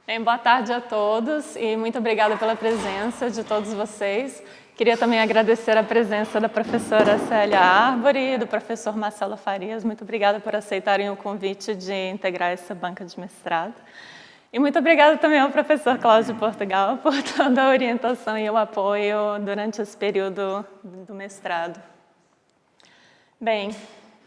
Bem, boa tarde a todos e muito obrigada pela presença de todos vocês. Queria também agradecer a presença da professora Célia Arbore e do professor Marcelo Farias. Muito obrigada por aceitarem o convite de integrar essa banca de mestrado. E muito obrigada também ao professor Cláudio Portugal por toda a orientação e o apoio durante esse período do mestrado. Bem,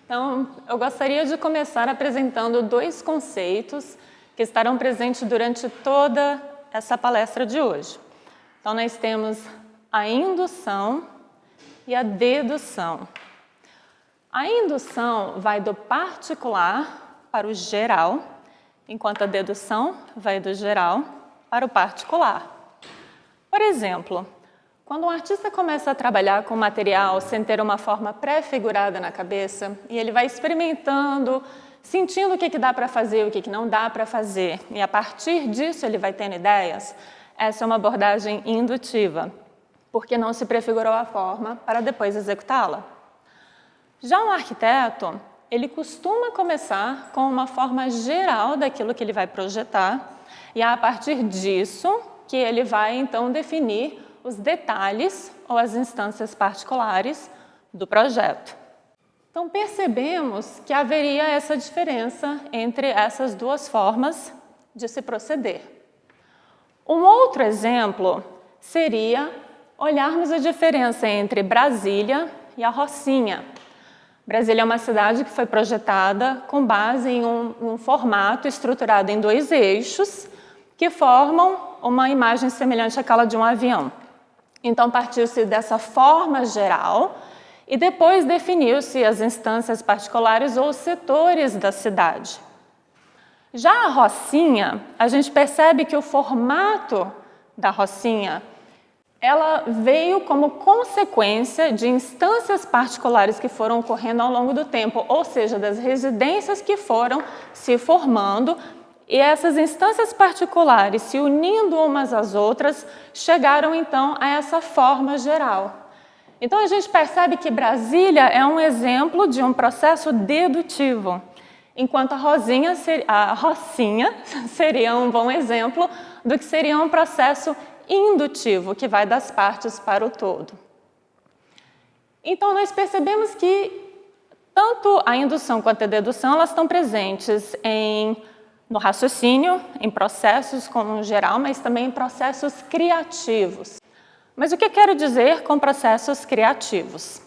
então eu gostaria de começar apresentando dois conceitos que estarão presentes durante toda essa palestra de hoje. Então, nós temos a indução e a dedução. A indução vai do particular para o geral, enquanto a dedução vai do geral para o particular. Por exemplo, quando um artista começa a trabalhar com material sem ter uma forma pré-figurada na cabeça, e ele vai experimentando, sentindo o que dá para fazer, o que não dá para fazer, e a partir disso ele vai tendo ideias, essa é uma abordagem indutiva, porque não se prefigurou a forma para depois executá-la. Já um arquiteto, ele costuma começar com uma forma geral daquilo que ele vai projetar, e é a partir disso que ele vai então definir os detalhes ou as instâncias particulares do projeto. Então, percebemos que haveria essa diferença entre essas duas formas de se proceder. Um outro exemplo seria olharmos a diferença entre Brasília e a Rocinha. Brasília é uma cidade que foi projetada com base em um formato estruturado em dois eixos que formam uma imagem semelhante àquela de um avião. Então, partiu-se dessa forma geral e depois definiu-se as instâncias particulares ou os setores da cidade. Já a Rocinha, a gente percebe que o formato da Rocinha, ela veio como consequência de instâncias particulares que foram ocorrendo ao longo do tempo, ou seja, das residências que foram se formando, e essas instâncias particulares, se unindo umas às outras, chegaram então a essa forma geral. Então, a gente percebe que Brasília é um exemplo de um processo dedutivo, enquanto a Rocinha seria um bom exemplo do que seria um processo indutivo, que vai das partes para o todo. Então, nós percebemos que tanto a indução quanto a dedução, elas estão presentes no raciocínio, em processos como geral, mas também em processos criativos. Mas o que eu quero dizer com processos criativos?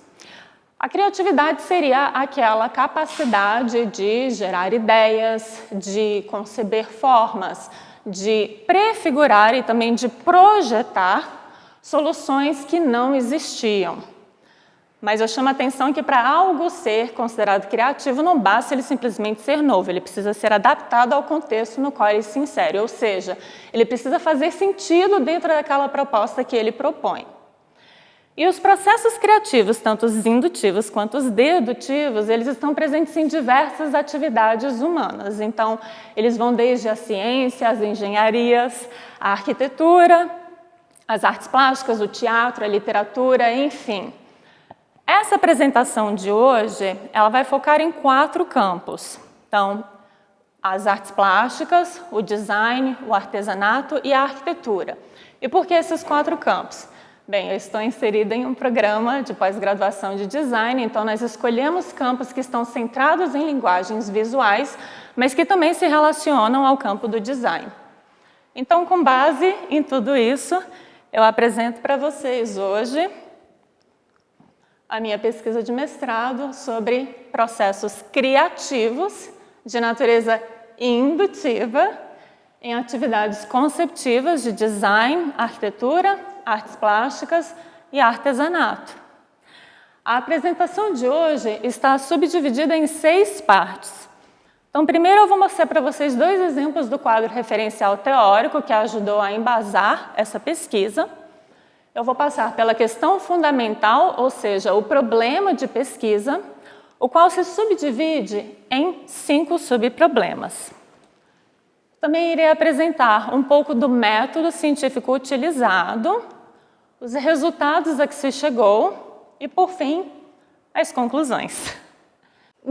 A criatividade seria aquela capacidade de gerar ideias, de conceber formas, de prefigurar e também de projetar soluções que não existiam. Mas eu chamo a atenção que para algo ser considerado criativo não basta ele simplesmente ser novo, ele precisa ser adaptado ao contexto no qual ele se insere, ou seja, ele precisa fazer sentido dentro daquela proposta que ele propõe. E os processos criativos, tanto os indutivos quanto os dedutivos, eles estão presentes em diversas atividades humanas. Então, eles vão desde a ciência, as engenharias, a arquitetura, as artes plásticas, o teatro, a literatura, enfim. Essa apresentação de hoje, ela vai focar em 4 campos. Então, as artes plásticas, o design, o artesanato e a arquitetura. E por que esses 4 campos? Bem, eu estou inserida em um programa de pós-graduação de design, então nós escolhemos campos que estão centrados em linguagens visuais, mas que também se relacionam ao campo do design. Então, com base em tudo isso, eu apresento para vocês hoje a minha pesquisa de mestrado sobre processos criativos de natureza indutiva em atividades conceptivas de design, arquitetura, artes plásticas e artesanato. A apresentação de hoje está subdividida em 6 partes. Então, primeiro eu vou mostrar para vocês 2 exemplos do quadro referencial teórico que ajudou a embasar essa pesquisa. Eu vou passar pela questão fundamental, ou seja, o problema de pesquisa, o qual se subdivide em 5 subproblemas. Também irei apresentar um pouco do método científico utilizado, os resultados a que se chegou e, por fim, as conclusões.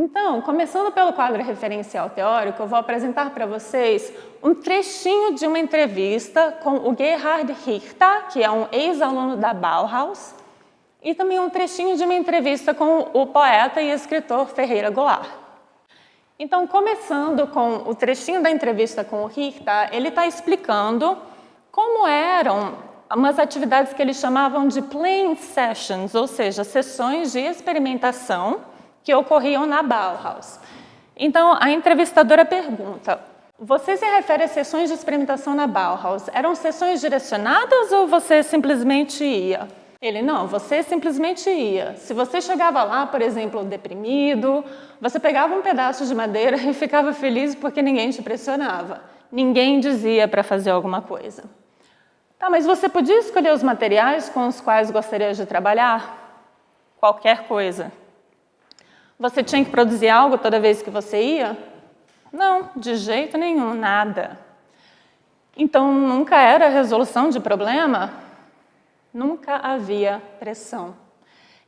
Então, começando pelo quadro referencial teórico, eu vou apresentar para vocês um trechinho de uma entrevista com o Gerhard Richter, que é um ex-aluno da Bauhaus, e também um trechinho de uma entrevista com o poeta e escritor Ferreira Goulart. Então, começando com o trechinho da entrevista com o Richter, ele está explicando como eram umas atividades que eles chamavam de playing sessions, ou seja, sessões de experimentação que ocorriam na Bauhaus. Então, a entrevistadora pergunta: você se refere às sessões de experimentação na Bauhaus? Eram sessões direcionadas ou você simplesmente ia? Ele: não, você simplesmente ia. Se você chegava lá, por exemplo, deprimido, você pegava um pedaço de madeira e ficava feliz porque ninguém te pressionava. Ninguém dizia para fazer alguma coisa. Tá, mas você podia escolher os materiais com os quais gostaria de trabalhar? Qualquer coisa. Você tinha que produzir algo toda vez que você ia? Não, de jeito nenhum, nada. Então, nunca era resolução de problema? Nunca havia pressão.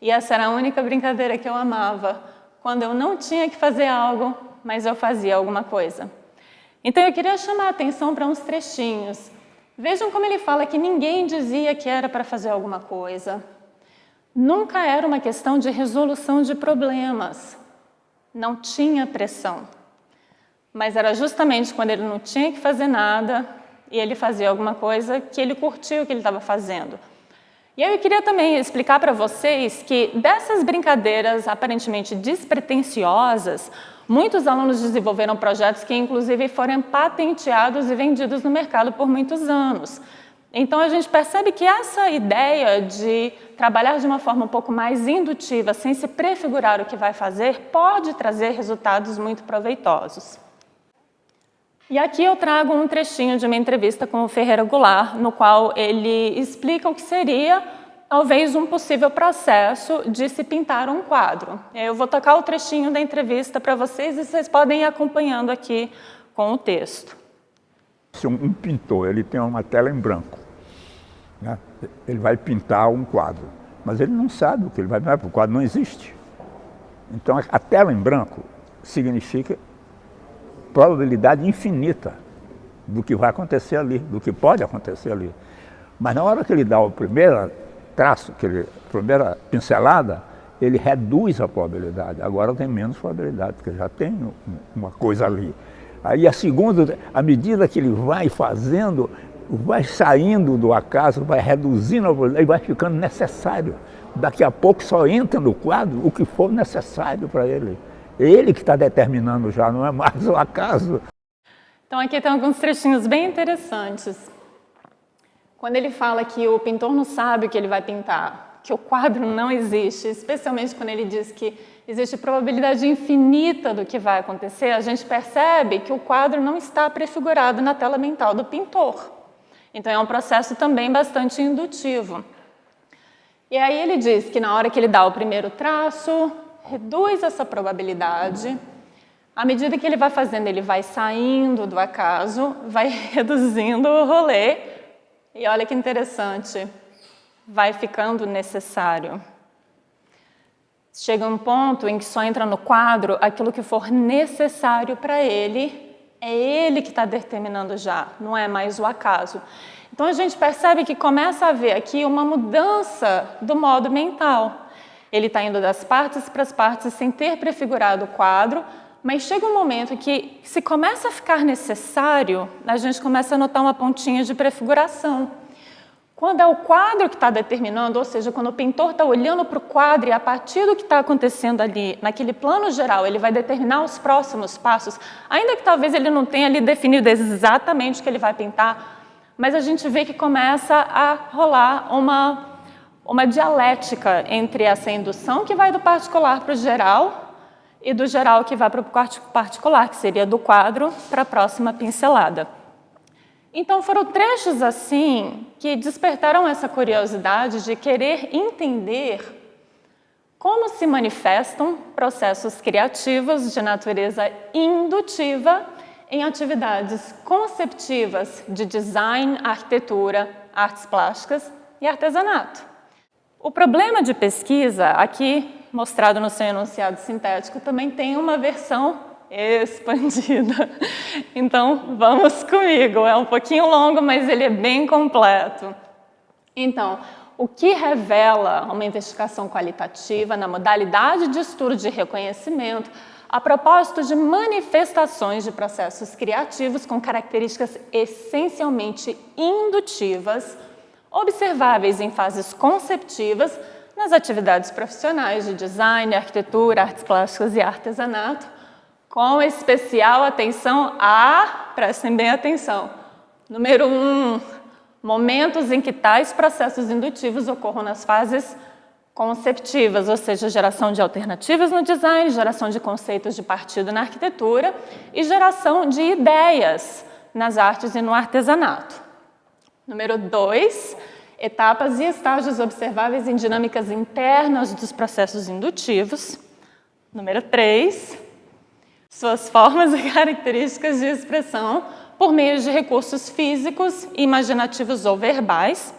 E essa era a única brincadeira que eu amava, quando eu não tinha que fazer algo, mas eu fazia alguma coisa. Então, eu queria chamar a atenção para uns trechinhos. Vejam como ele fala que ninguém dizia que era para fazer alguma coisa. Nunca era uma questão de resolução de problemas. Não tinha pressão. Mas era justamente quando ele não tinha que fazer nada e ele fazia alguma coisa que ele curtia o que ele estava fazendo. E aí eu queria também explicar para vocês que dessas brincadeiras aparentemente despretensiosas, muitos alunos desenvolveram projetos que inclusive foram patenteados e vendidos no mercado por muitos anos. Então a gente percebe que essa ideia de trabalhar de uma forma um pouco mais indutiva, sem se prefigurar o que vai fazer, pode trazer resultados muito proveitosos. E aqui eu trago um trechinho de uma entrevista com o Ferreira Goulart, no qual ele explica o que seria, talvez, um possível processo de se pintar um quadro. Eu vou tocar o trechinho da entrevista para vocês e vocês podem ir acompanhando aqui com o texto. Se um pintor ele tem uma tela em branco, né? Ele vai pintar um quadro, mas ele não sabe o que ele vai pintar, porque o quadro não existe. Então a tela em branco significa probabilidade infinita do que vai acontecer ali, do que pode acontecer ali. Mas na hora que ele dá o primeiro traço, a primeira pincelada, ele reduz a probabilidade. Agora tem menos probabilidade, porque já tem uma coisa ali. Aí a segunda, à medida que ele vai fazendo, vai saindo do acaso, vai reduzindo a probabilidade e vai ficando necessário. Daqui a pouco só entra no quadro o que for necessário para ele. É ele que está determinando já, não é mais o acaso. Então aqui tem alguns trechinhos bem interessantes. Quando ele fala que o pintor não sabe o que ele vai pintar, que o quadro não existe, especialmente quando ele diz que existe probabilidade infinita do que vai acontecer, a gente percebe que o quadro não está prefigurado na tela mental do pintor. Então é um processo também bastante indutivo. E aí ele diz que na hora que ele dá o primeiro traço, reduz essa probabilidade. À medida que ele vai fazendo, ele vai saindo do acaso, vai reduzindo o rolê. E olha que interessante, vai ficando necessário. Chega um ponto em que só entra no quadro aquilo que for necessário para ele, é ele que está determinando já, não é mais o acaso. Então a gente percebe que começa a haver aqui uma mudança do modo mental. Ele está indo das partes para as partes sem ter prefigurado o quadro, mas chega um momento que, se começa a ficar necessário, a gente começa a notar uma pontinha de prefiguração. Quando é o quadro que está determinando, ou seja, quando o pintor está olhando para o quadro e a partir do que está acontecendo ali, naquele plano geral, ele vai determinar os próximos passos, ainda que talvez ele não tenha ali definido exatamente o que ele vai pintar, mas a gente vê que começa a rolar uma dialética entre essa indução que vai do particular para o geral e do geral que vai para o particular, que seria do quadro para a próxima pincelada. Então foram trechos assim que despertaram essa curiosidade de querer entender como se manifestam processos criativos de natureza indutiva em atividades conceptivas de design, arquitetura, artes plásticas e artesanato. O problema de pesquisa aqui mostrado no seu enunciado sintético, também tem uma versão expandida. Então, vamos comigo. É um pouquinho longo, mas ele é bem completo. Então, o que revela uma investigação qualitativa na modalidade de estudo de reconhecimento a propósito de manifestações de processos criativos com características essencialmente indutivas, observáveis em fases conceptivas nas atividades profissionais de design, arquitetura, artes plásticas e artesanato, com especial atenção prestem bem atenção, número 1, momentos em que tais processos indutivos ocorram nas fases conceptivas, ou seja, geração de alternativas no design, geração de conceitos de partido na arquitetura e geração de ideias nas artes e no artesanato. Número 2, etapas e estágios observáveis em dinâmicas internas dos processos indutivos. Número 3, suas formas e características de expressão por meio de recursos físicos, imaginativos ou verbais.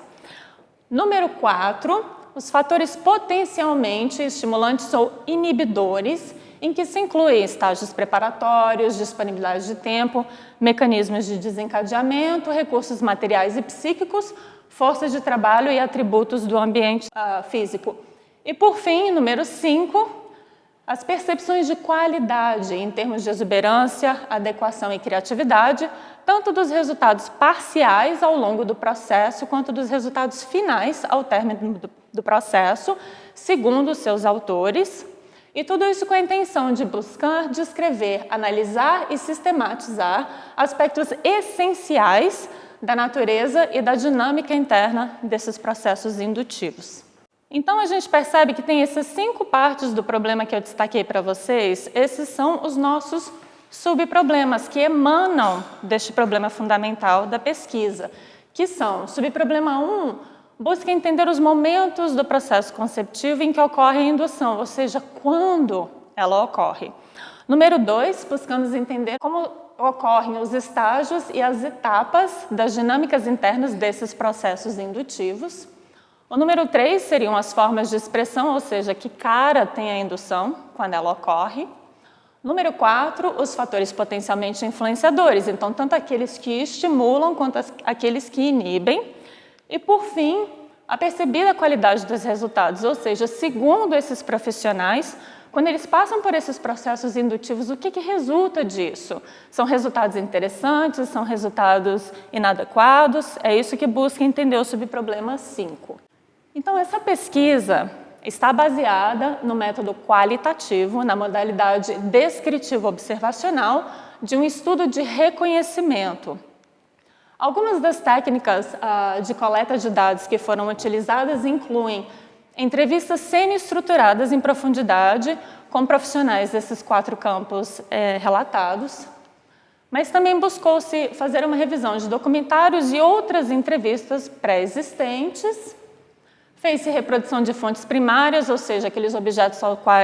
Número 4, os fatores potencialmente estimulantes ou inibidores, em que se incluem estágios preparatórios, disponibilidade de tempo, mecanismos de desencadeamento, recursos materiais e psíquicos, forças de trabalho e atributos do ambiente físico. E, por fim, número 5, as percepções de qualidade em termos de exuberância, adequação e criatividade, tanto dos resultados parciais ao longo do processo, quanto dos resultados finais ao término do processo, segundo os seus autores, e tudo isso com a intenção de buscar, descrever, analisar e sistematizar aspectos essenciais da natureza e da dinâmica interna desses processos indutivos. Então, a gente percebe que tem essas 5 partes do problema que eu destaquei para vocês. Esses são os nossos subproblemas que emanam deste problema fundamental da pesquisa, que são, subproblema 1, busca entender os momentos do processo conceptivo em que ocorre a indução, ou seja, quando ela ocorre. Número 2, buscamos entender como ocorrem os estágios e as etapas das dinâmicas internas desses processos indutivos. O número 3 seriam as formas de expressão, ou seja, que cara tem a indução quando ela ocorre. Número 4, os fatores potencialmente influenciadores, então tanto aqueles que estimulam quanto aqueles que inibem. E, por fim, a percebida qualidade dos resultados, ou seja, segundo esses profissionais, quando eles passam por esses processos indutivos, o que resulta disso? São resultados interessantes, são resultados inadequados? É isso que busca entender o subproblema 5. Então, essa pesquisa está baseada no método qualitativo, na modalidade descritivo-observacional de um estudo de reconhecimento. Algumas das técnicas de coleta de dados que foram utilizadas incluem entrevistas semi-estruturadas em profundidade com profissionais desses 4 campos relatados, mas também buscou-se fazer uma revisão de documentários e outras entrevistas pré-existentes. Fez-se reprodução de fontes primárias, ou seja, aqueles objetos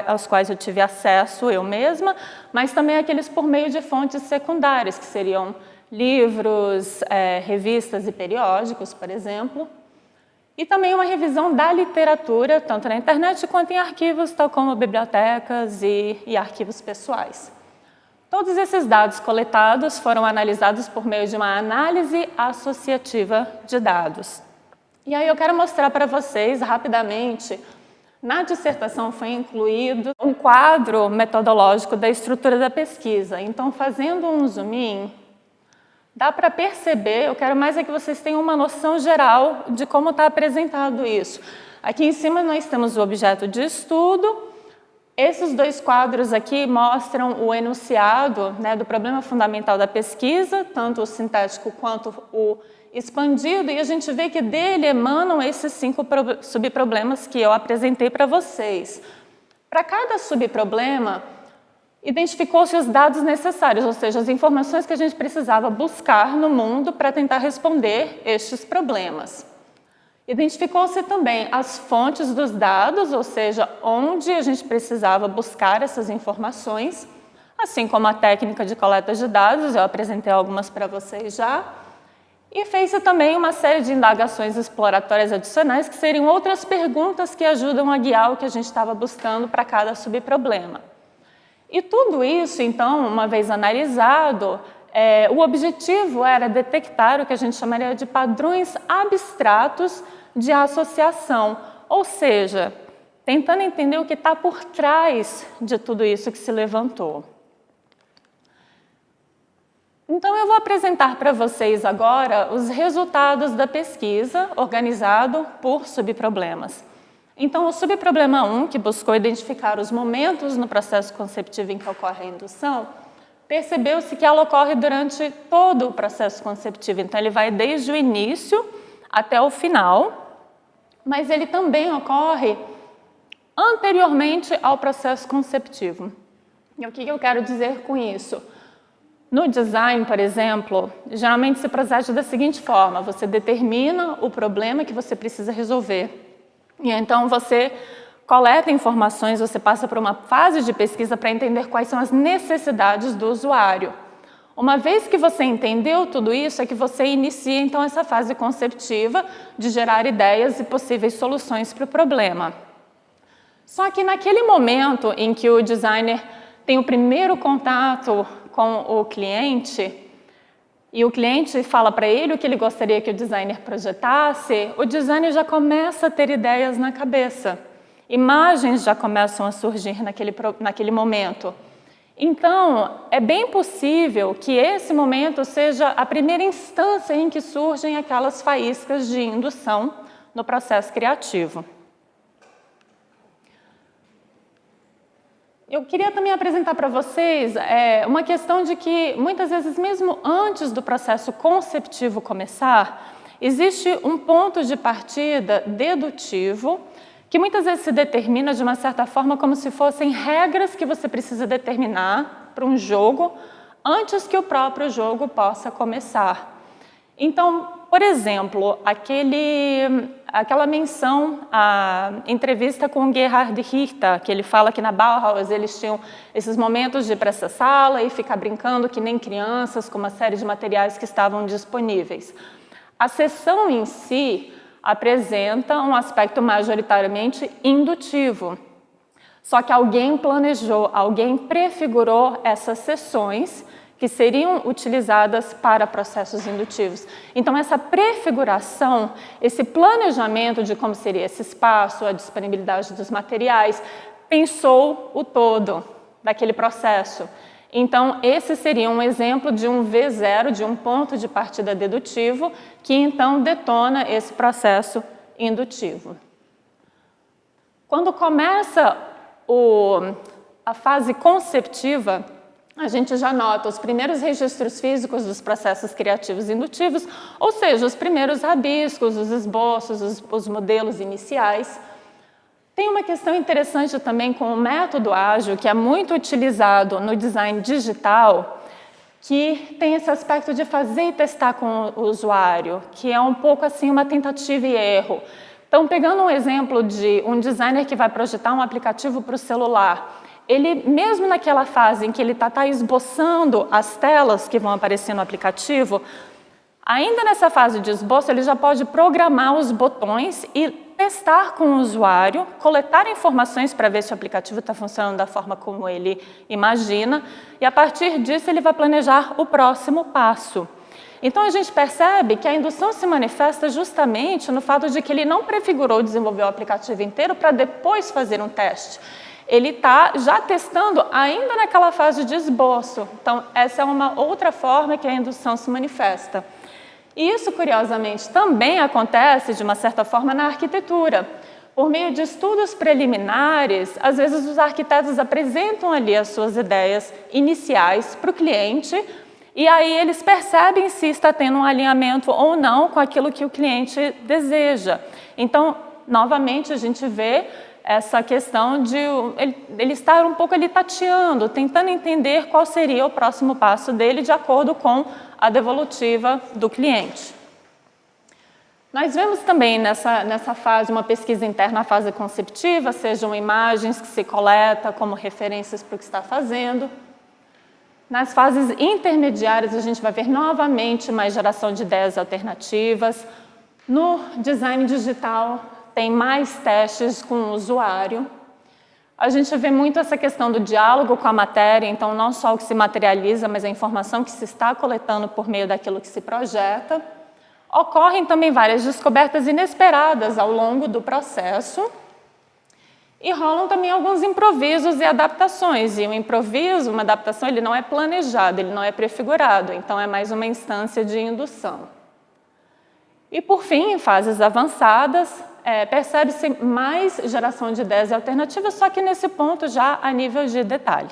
aos quais eu tive acesso eu mesma, mas também aqueles por meio de fontes secundárias, que seriam livros, revistas e periódicos, por exemplo. E também uma revisão da literatura, tanto na internet quanto em arquivos, tal como bibliotecas e arquivos pessoais. Todos esses dados coletados foram analisados por meio de uma análise associativa de dados. E aí eu quero mostrar para vocês, rapidamente, na dissertação foi incluído um quadro metodológico da estrutura da pesquisa. Então, fazendo um zoom in, dá para perceber, eu quero mais é que vocês tenham uma noção geral de como está apresentado isso. Aqui em cima nós temos o objeto de estudo. Esses 2 quadros aqui mostram o enunciado, né, do problema fundamental da pesquisa, tanto o sintético quanto o expandido, e a gente vê que dele emanam esses 5 subproblemas que eu apresentei para vocês. Para cada subproblema, identificou-se os dados necessários, ou seja, as informações que a gente precisava buscar no mundo para tentar responder estes problemas. Identificou-se também as fontes dos dados, ou seja, onde a gente precisava buscar essas informações, assim como a técnica de coleta de dados, eu apresentei algumas para vocês já. E fez-se também uma série de indagações exploratórias adicionais, que seriam outras perguntas que ajudam a guiar o que a gente estava buscando para cada subproblema. E tudo isso, então, uma vez analisado, o objetivo era detectar o que a gente chamaria de padrões abstratos de associação, ou seja, tentando entender o que está por trás de tudo isso que se levantou. Então, eu vou apresentar para vocês agora os resultados da pesquisa organizado por subproblemas. Então, o subproblema 1, que buscou identificar os momentos no processo conceptivo em que ocorre a indução, percebeu-se que ela ocorre durante todo o processo conceptivo. Então, ele vai desde o início até o final, mas ele também ocorre anteriormente ao processo conceptivo. E o que eu quero dizer com isso? No design, por exemplo, geralmente se procede da seguinte forma: você determina o problema que você precisa resolver. E então você coleta informações, você passa por uma fase de pesquisa para entender quais são as necessidades do usuário. Uma vez que você entendeu tudo isso, é que você inicia então essa fase conceptiva de gerar ideias e possíveis soluções para o problema. Só que naquele momento em que o designer tem o primeiro contato com o cliente, e o cliente fala para ele o que ele gostaria que o designer projetasse, o designer já começa a ter ideias na cabeça. Imagens já começam a surgir naquele momento. Então, é bem possível que esse momento seja a primeira instância em que surgem aquelas faíscas de indução no processo criativo. Eu queria também apresentar para vocês uma questão de que, muitas vezes, mesmo antes do processo conceptivo começar, existe um ponto de partida dedutivo que muitas vezes se determina de uma certa forma como se fossem regras que você precisa determinar para um jogo antes que o próprio jogo possa começar. Então, por exemplo, aquela menção à entrevista com Gerhard Richter, que ele fala que na Bauhaus eles tinham esses momentos de ir para essa sala e ficar brincando que nem crianças com uma série de materiais que estavam disponíveis. A sessão em si apresenta um aspecto majoritariamente indutivo. Só que alguém planejou, alguém prefigurou essas sessões que seriam utilizadas para processos indutivos. Então, essa prefiguração, esse planejamento de como seria esse espaço, a disponibilidade dos materiais, pensou o todo daquele processo. Então, esse seria um exemplo de um V0, de um ponto de partida dedutivo, que então detona esse processo indutivo. Quando começa a fase conceptiva, a gente já nota os primeiros registros físicos dos processos criativos indutivos, ou seja, os primeiros rabiscos, os esboços, os modelos iniciais. Tem uma questão interessante também com o método ágil, que é muito utilizado no design digital, que tem esse aspecto de fazer e testar com o usuário, que é um pouco assim uma tentativa e erro. Então, pegando um exemplo de um designer que vai projetar um aplicativo para o celular, ele, mesmo naquela fase em que ele está esboçando as telas que vão aparecer no aplicativo, ainda nessa fase de esboço, ele já pode programar os botões e testar com o usuário, coletar informações para ver se o aplicativo está funcionando da forma como ele imagina, e a partir disso ele vai planejar o próximo passo. Então a gente percebe que a indução se manifesta justamente no fato de que ele não prefigurou desenvolver o aplicativo inteiro para depois fazer um teste. Ele está já testando ainda naquela fase de esboço. Então, essa é uma outra forma que a indução se manifesta. E isso, curiosamente, também acontece, de uma certa forma, na arquitetura. Por meio de estudos preliminares, às vezes os arquitetos apresentam ali as suas ideias iniciais para o cliente, e aí eles percebem se está tendo um alinhamento ou não com aquilo que o cliente deseja. Então, novamente, a gente vê essa questão de ele estar um pouco ali tateando, tentando entender qual seria o próximo passo dele de acordo com a devolutiva do cliente. Nós vemos também nessa fase uma pesquisa interna, a fase conceptiva, sejam imagens que se coleta como referências para o que está fazendo. Nas fases intermediárias, a gente vai ver novamente mais geração de ideias alternativas. No design digital, tem mais testes com o usuário. A gente vê muito essa questão do diálogo com a matéria, então não só o que se materializa, mas a informação que se está coletando por meio daquilo que se projeta. Ocorrem também várias descobertas inesperadas ao longo do processo e rolam também alguns improvisos e adaptações. E o improviso, uma adaptação, ele não é planejado, ele não é prefigurado, então é mais uma instância de indução. E, por fim, em fases avançadas, percebe-se mais geração de ideias alternativas, só que nesse ponto já a nível de detalhe.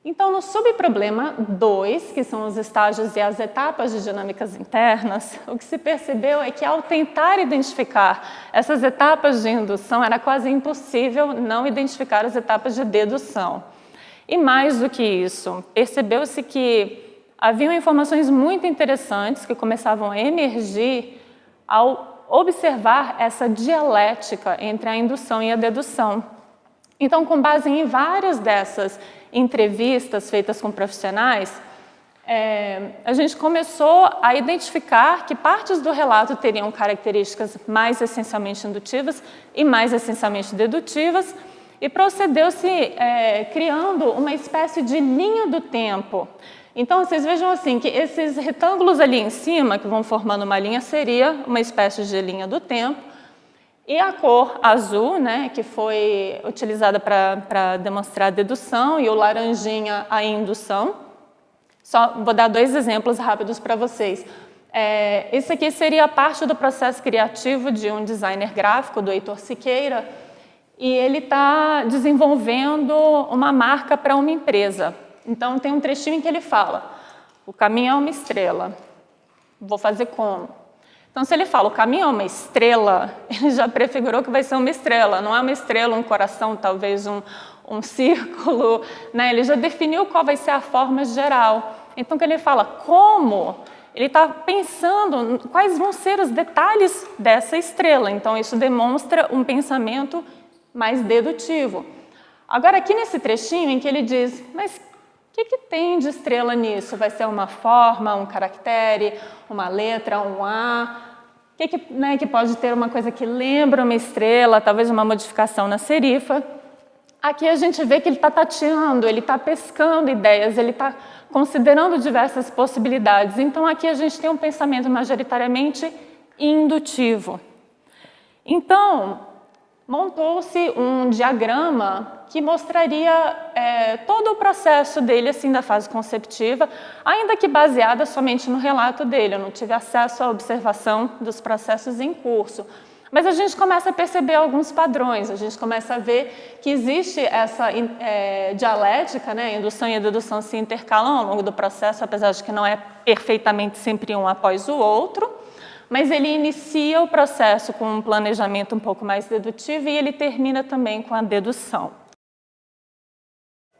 Então, no subproblema 2, que são os estágios e as etapas de dinâmicas internas, o que se percebeu é que, ao tentar identificar essas etapas de indução, era quase impossível não identificar as etapas de dedução. E mais do que isso, percebeu-se que haviam informações muito interessantes que começavam a emergir ao observar essa dialética entre a indução e a dedução. Então, com base em várias dessas entrevistas feitas com profissionais, a gente começou a identificar que partes do relato teriam características mais essencialmente indutivas e mais essencialmente dedutivas, e procedeu-se criando uma espécie de linha do tempo. Então, vocês vejam assim, que esses retângulos ali em cima, que vão formando uma linha, seria uma espécie de linha do tempo, e a cor azul, né, que foi utilizada para demonstrar a dedução, e o laranjinha a indução. Só vou dar 2 exemplos rápidos para vocês. Esse aqui seria parte do processo criativo de um designer gráfico, do Heitor Siqueira, e ele está desenvolvendo uma marca para uma empresa. Então, tem um trechinho em que ele fala: o caminho é uma estrela. Vou fazer como? Então, se ele fala o caminho é uma estrela, ele já prefigurou que vai ser uma estrela. Não é uma estrela, um coração, talvez um círculo, né? Ele já definiu qual vai ser a forma geral. Então, quando ele fala como, ele está pensando quais vão ser os detalhes dessa estrela. Então, isso demonstra um pensamento mais dedutivo. Agora, aqui nesse trechinho em que ele diz, mas o que tem de estrela nisso? Vai ser uma forma, um caractere, uma letra, um A? Que pode ter uma coisa que lembra uma estrela, talvez uma modificação na serifa? Aqui a gente vê que ele está tateando, ele está pescando ideias, ele está considerando diversas possibilidades. Então, aqui a gente tem um pensamento majoritariamente indutivo. Então, montou-se um diagrama que mostraria todo o processo dele, assim, da fase conceptiva, ainda que baseada somente no relato dele. Eu não tive acesso à observação dos processos em curso. Mas a gente começa a perceber alguns padrões, a gente começa a ver que existe essa dialética, né? A indução e a dedução se intercalam ao longo do processo, apesar de que não é perfeitamente sempre um após o outro. Mas ele inicia o processo com um planejamento um pouco mais dedutivo e ele termina também com a dedução.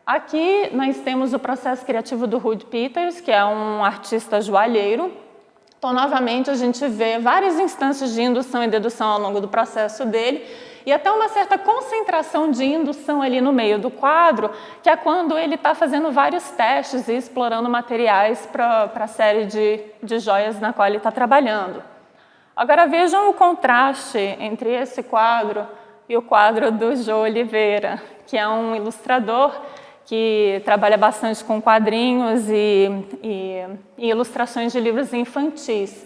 Aqui nós temos o processo criativo do Ruud Peters, que é um artista joalheiro. Então, novamente, a gente vê várias instâncias de indução e dedução ao longo do processo dele e até uma certa concentração de indução ali no meio do quadro, que é quando ele está fazendo vários testes e explorando materiais para a série de joias na qual ele está trabalhando. Agora vejam o contraste entre esse quadro e o quadro do Jô Oliveira, que é um ilustrador que trabalha bastante com quadrinhos e ilustrações de livros infantis.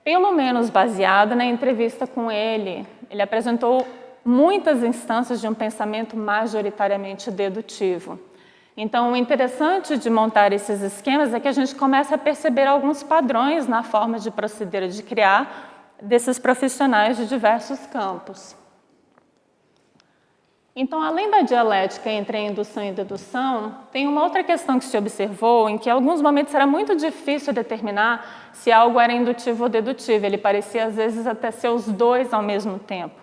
Pelo menos baseado na entrevista com ele apresentou muitas instâncias de um pensamento majoritariamente dedutivo. Então, o interessante de montar esses esquemas é que a gente começa a perceber alguns padrões na forma de proceder de criar desses profissionais de diversos campos. Então, além da dialética entre a indução e a dedução, tem uma outra questão que se observou, em que em alguns momentos era muito difícil determinar se algo era indutivo ou dedutivo. Ele parecia, às vezes, até ser os dois ao mesmo tempo.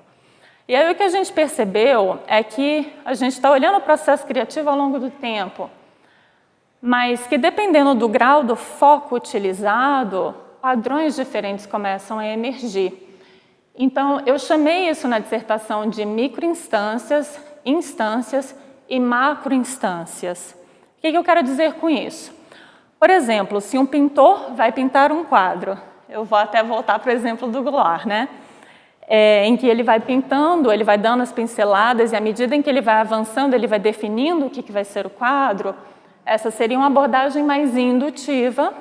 E aí o que a gente percebeu é que a gente está olhando o processo criativo ao longo do tempo, mas que dependendo do grau do foco utilizado, padrões diferentes começam a emergir. Então, eu chamei isso na dissertação de microinstâncias, instâncias e macroinstâncias. O que eu quero dizer com isso? Por exemplo, se um pintor vai pintar um quadro, eu vou até voltar para o exemplo do Goulart, né? Em que ele vai pintando, ele vai dando as pinceladas, e à medida em que ele vai avançando, ele vai definindo o que vai ser o quadro. Essa seria uma abordagem mais indutiva,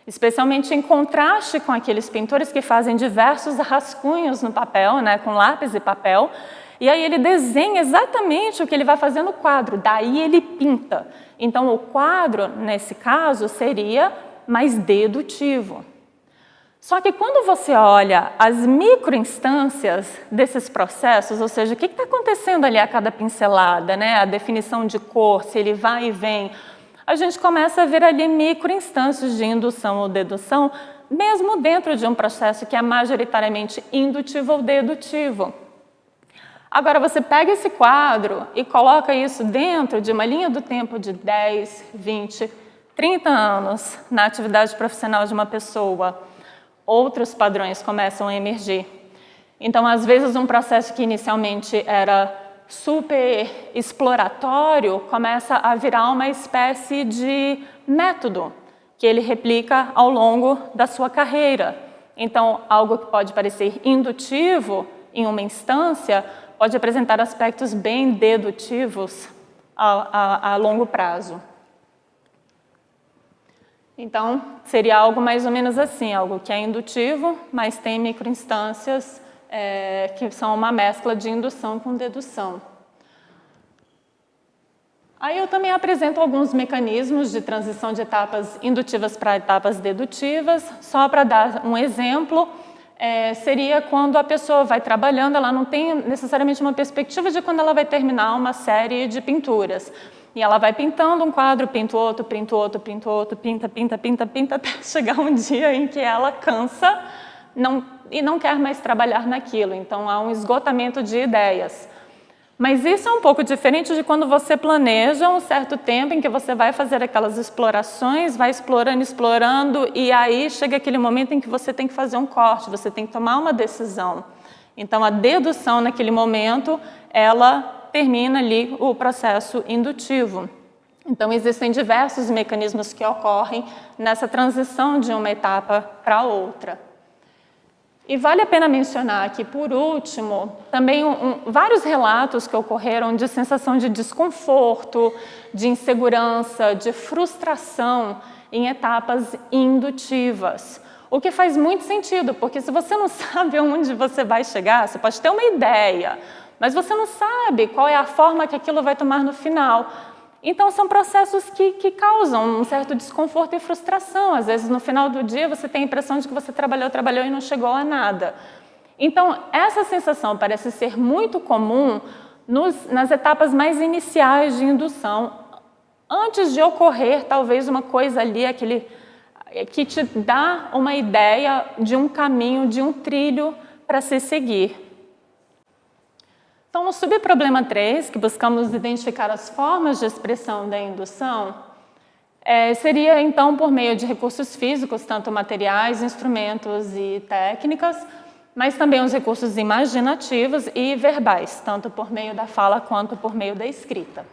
especialmente em contraste com aqueles pintores que fazem diversos rascunhos no papel, né, com lápis e papel, e aí ele desenha exatamente o que ele vai fazer no quadro, daí ele pinta. Então, o quadro, nesse caso, seria mais dedutivo. Só que quando você olha as microinstâncias desses processos, ou seja, o que está acontecendo ali a cada pincelada, né? A definição de cor, se ele vai e vem, a gente começa a ver ali microinstâncias de indução ou dedução, mesmo dentro de um processo que é majoritariamente indutivo ou dedutivo. Agora, você pega esse quadro e coloca isso dentro de uma linha do tempo de 10, 20, 30 anos na atividade profissional de uma pessoa. Outros padrões começam a emergir. Então, às vezes, um processo que inicialmente era super exploratório começa a virar uma espécie de método que ele replica ao longo da sua carreira. Então, algo que pode parecer indutivo em uma instância pode apresentar aspectos bem dedutivos a longo prazo. Então, seria algo mais ou menos assim, algo que é indutivo, mas tem microinstâncias que são uma mescla de indução com dedução. Aí eu também apresento alguns mecanismos de transição de etapas indutivas para etapas dedutivas. Só para dar um exemplo, seria quando a pessoa vai trabalhando, ela não tem necessariamente uma perspectiva de quando ela vai terminar uma série de pinturas. E ela vai pintando um quadro, pinta outro, pinta outro, pinta outro, pinta, pinta, pinta, pinta, até chegar um dia em que ela cansa e não quer mais trabalhar naquilo. Então, há um esgotamento de ideias. Mas isso é um pouco diferente de quando você planeja um certo tempo em que você vai fazer aquelas explorações, vai explorando, explorando, e aí chega aquele momento em que você tem que fazer um corte, você tem que tomar uma decisão. Então, a dedução naquele momento, ela termina ali o processo indutivo. Então, existem diversos mecanismos que ocorrem nessa transição de uma etapa para outra. E vale a pena mencionar aqui, por último, também vários relatos que ocorreram de sensação de desconforto, de insegurança, de frustração em etapas indutivas. O que faz muito sentido, porque se você não sabe aonde você vai chegar, você pode ter uma ideia, mas você não sabe qual é a forma que aquilo vai tomar no final. Então, são processos que causam um certo desconforto e frustração. Às vezes, no final do dia, você tem a impressão de que você trabalhou e não chegou a nada. Então, essa sensação parece ser muito comum nas etapas mais iniciais de indução, antes de ocorrer, talvez, uma coisa ali, que te dá uma ideia de um caminho, de um trilho para se seguir. Então, no subproblema 3, que buscamos identificar as formas de expressão da indução, seria, então, por meio de recursos físicos, tanto materiais, instrumentos e técnicas, mas também os recursos imaginativos e verbais, tanto por meio da fala quanto por meio da escrita.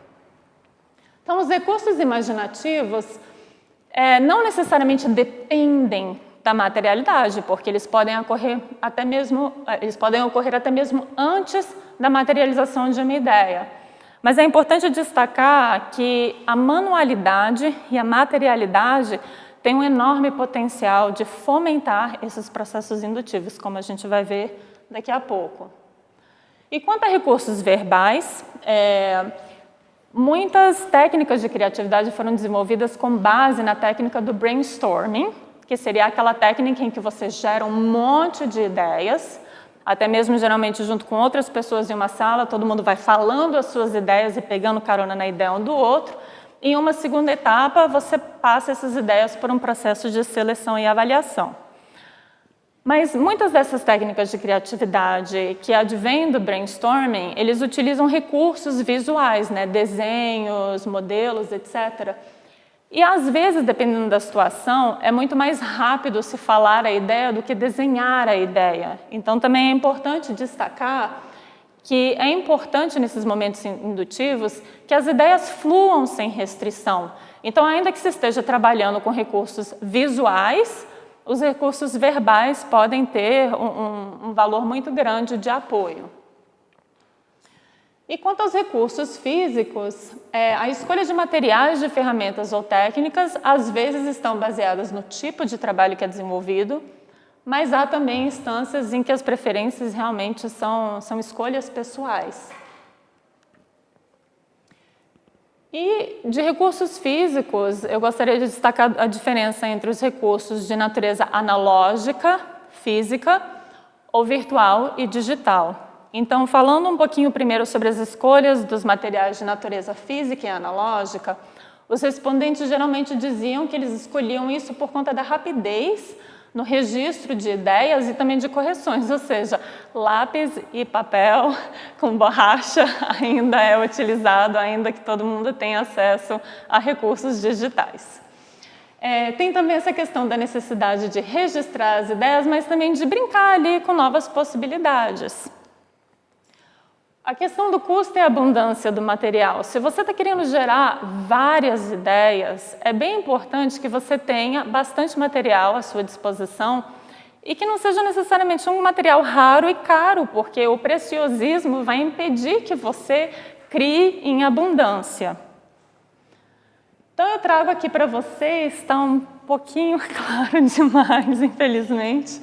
Então, os recursos imaginativos não necessariamente dependem da materialidade, porque eles podem ocorrer até mesmo antes da materialização de uma ideia. Mas é importante destacar que a manualidade e a materialidade têm um enorme potencial de fomentar esses processos indutivos, como a gente vai ver daqui a pouco. E quanto a recursos verbais, muitas técnicas de criatividade foram desenvolvidas com base na técnica do brainstorming, que seria aquela técnica em que você gera um monte de ideias, até mesmo geralmente junto com outras pessoas em uma sala, todo mundo vai falando as suas ideias e pegando carona na ideia um do outro. Em uma segunda etapa, você passa essas ideias por um processo de seleção e avaliação. Mas muitas dessas técnicas de criatividade que advêm do brainstorming, eles utilizam recursos visuais, né? Desenhos, modelos, etc. E às vezes, dependendo da situação, é muito mais rápido se falar a ideia do que desenhar a ideia. Então também é importante destacar que é importante nesses momentos indutivos que as ideias fluam sem restrição. Então, ainda que se esteja trabalhando com recursos visuais, os recursos verbais podem ter um valor muito grande de apoio. E quanto aos recursos físicos, a escolha de materiais, de ferramentas ou técnicas, às vezes estão baseadas no tipo de trabalho que é desenvolvido, mas há também instâncias em que as preferências realmente são escolhas pessoais. E de recursos físicos, eu gostaria de destacar a diferença entre os recursos de natureza analógica, física, ou virtual e digital. Então, falando um pouquinho primeiro sobre as escolhas dos materiais de natureza física e analógica, os respondentes geralmente diziam que eles escolhiam isso por conta da rapidez no registro de ideias e também de correções, ou seja, lápis e papel com borracha ainda é utilizado, ainda que todo mundo tenha acesso a recursos digitais. Tem também essa questão da necessidade de registrar as ideias, mas também de brincar ali com novas possibilidades. A questão do custo e a abundância do material. Se você está querendo gerar várias ideias, é bem importante que você tenha bastante material à sua disposição e que não seja necessariamente um material raro e caro, porque o preciosismo vai impedir que você crie em abundância. Então, eu trago aqui para vocês, está um pouquinho claro demais, infelizmente,